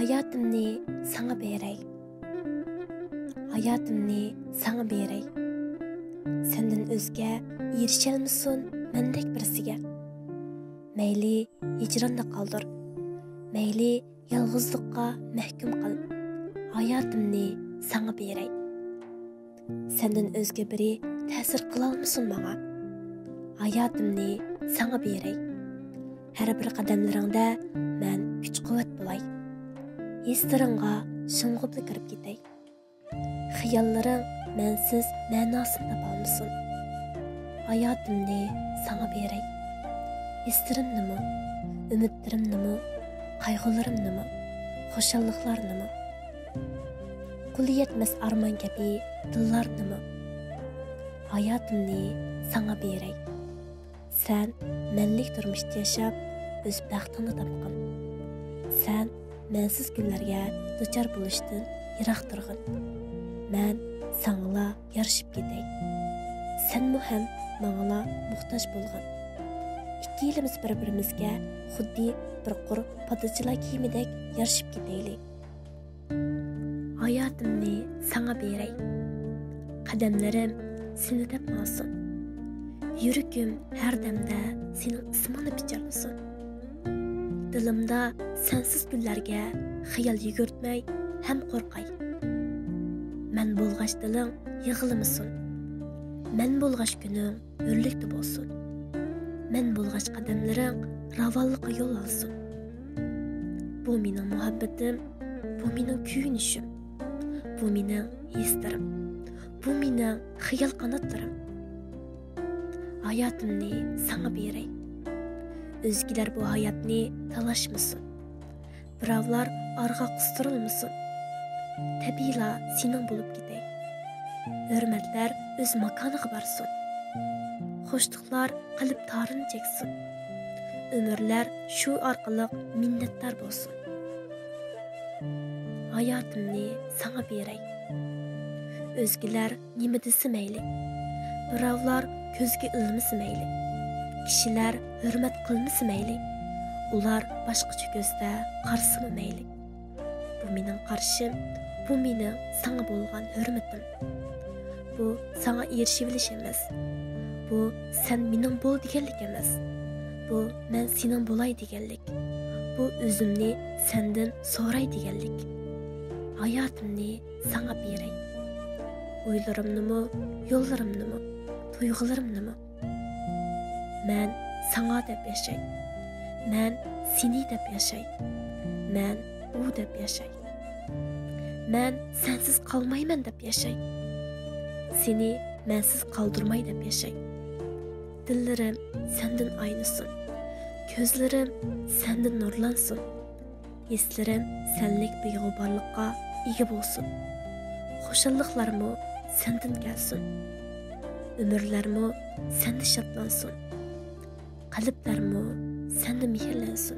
Hayatımni sana beray. Hayatımni sana beray. Senden özge erişelmisin mendek birisiga. Meyli hicranda kaldır. Meyli yalgızlıkka mahkum kıl. Hayatımni sana beray. Senden özge biri ta'sir kılalmısın bana. Hayatımni sana beray. Her bir qadamlarında men güç kuvvet bulay. Hislaringga şıngıplı kirib ketay. Xiyollaring mensiz ma'nosini topolmasin. Hayotimni sana beray. Hislarimnimi, umidlarimnimi, qayg'ularimnimi, xushalliqlarnimi, quli yetmas armon kabi dillarnimi. Hayotimni sana beray. Sen menlik turmushda yashab, o'z baxtini topqin. Sen mensiz kunlarga duchor bo'lishdan yiroq turg'in. Men sangla yarashib ketay. Senmi ham mangla muhtoj bo'lg'in. Ikkimiz bir-birimizga xuddi bir qur podachilar kiyimidek yarashib ketaylik. Hayotimni sana beray. Qadamlarim seni topmasin. Yürükim her demde senin ismini biçerlisin. Dilimda sensiz günlerge xiyal yugurtmay hem korkay. Men bolgaç diling yığılımısın. Men bolgaç günün hürlükte bolsun. Men bolgaç qadamlaring ravallıqa yol alsın. Bu mening muhabbetim, bu mening kuyunishim, bu mening hislarim, bu mening xiyal qanotlarim. Hayatımni sana beray. Özgiler bu hayatni talashmasın. Birovlar arga qistirılmasın. Tabiila sening bo'lib ketay. Hurmatlar o'z makoniga borsin. Xo'shliqlar qalb tarini cheksin. Umrlar shu orqali minnatdor bo'lsin. Hayotimni sana beray. Özgiler nima desa mayli. Birovlar ko'zga ilmisi mayli. Kishilar hurmat qilmisi mayli. Ular boshqacha ko'zda qarsimi mayli. Bu mening qarshim, bu mening sana bo'lgan hurmatim. Bu sana erishib bilish emas. Bu sen mening bo'l deganlik emas. Bu men sening bo'lay deganlik. Bu o'zimni sendan so'ray deganlik. Hayotimni sana beray. O'ylarimnimi, yo'llarimnimi, tuyg'ularimnimi? Men sana deb yashay. Men seni deb yashay. Men u deb yashay. Men sensiz qolmayman deb yashay. Seni mensiz qoldirmay deb yashay. Dillarim sendan aynisin. Ko'zlarim sendan nurlansın. Hislarim senlik beg'uborlikqa ega bo'lsin. Xushalliqlarmi sendan kelsin. Ömürlerimi sende şatlansın. Kalplerimi sende mihirlensin.